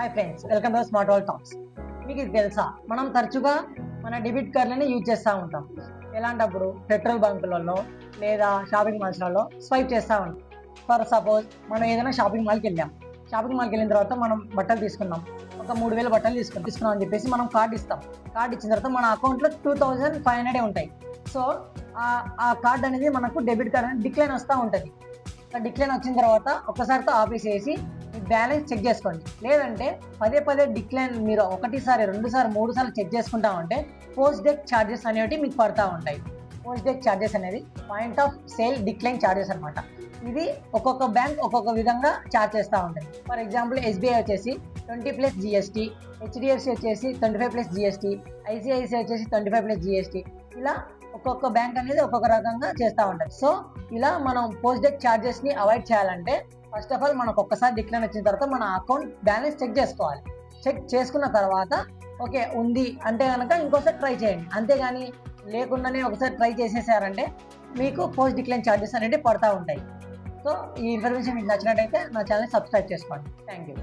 Hi friends, welcome to smart world talks. మీకు ఇది తెలుసా, మనం తరచుగా మన డెబిట్ కార్డులని యూజ్ చేస్తూ ఉంటాం. ఎలాంటప్పుడు పెట్రోల్ బంకులలో లేదా షాపింగ్ మాల్స్లలో స్వైప్ చేస్తూ ఉంటాం. ఫర్ సపోజ్ మనం ఏదైనా షాపింగ్ మాల్కి వెళ్ళాం. షాపింగ్ మాల్కి వెళ్ళిన తర్వాత మనం బట్టలు తీసుకున్నాం, ఒక 3000 బట్టలు తీసుకున్నాం అని చెప్పేసి మనం కార్డు ఇస్తాం. కార్డు ఇచ్చిన తర్వాత మన అకౌంట్లో 2500 ఉంటాయి. సో ఆ కార్డు అనేది మనకు డెబిట్ కార్డ్ అనేది డిక్లైన్ వస్తూ ఉంటుంది. డిక్లైన్ వచ్చిన తర్వాత ఒక్కసారితో ఆపేసేసి మీ బ్యాలెన్స్ చెక్ చేసుకోండి. లేదంటే పదే పదే డిక్లైన్ మీరు ఒకటిసారి 2 సార్లు 3 సార్లు చెక్ చేసుకుంటా ఉంటే పోస్ట్ డేట్ ఛార్జెస్ అనేవి మీకు పడతా ఉంటాయి. పోస్ట్ డేట్ ఛార్జెస్ అనేది point of sale decline charges అనమాట. ఇది ఒక్కొక్క బ్యాంక్ ఒక్కొక్క విధంగా ఛార్జ్ చేస్తూ ఉంటుంది. ఫర్ ఎగ్జాంపుల్ SBI వచ్చేసి 20+ GST, HDFC వచ్చేసి 25+ GST, ICICI వచ్చేసి 25+ GST. ఇలా ఒక్కొక్క బ్యాంక్ అనేది ఒక్కొక్క రకంగా చేస్తూ ఉంటుంది. సో ఇలా మనం పోస్ట్ డేట్ ఛార్జెస్ని అవాయిడ్ చేయాలంటే ఫస్ట్ ఆఫ్ ఆల్ మనకు ఒక్కసారి డిక్లైన్ వచ్చిన తర్వాత మన అకౌంట్ బ్యాలెన్స్ చెక్ చేసుకోవాలి. చెక్ చేసుకున్న తర్వాత ఓకే ఉంది అంటే కనుక ఇంకోసారి ట్రై చేయండి. అంతేగాని లేకుండానే ఒకసారి ట్రై చేసేసారంటే మీకు పోస్ట్ డిక్లైన్ ఛార్జెస్ అనేవి పడతా ఉంటాయి. సో ఈ ఇన్ఫర్మేషన్ మీకు నచ్చినట్టయితే నా ఛానల్ సబ్స్క్రైబ్ చేసుకోండి. Thank you.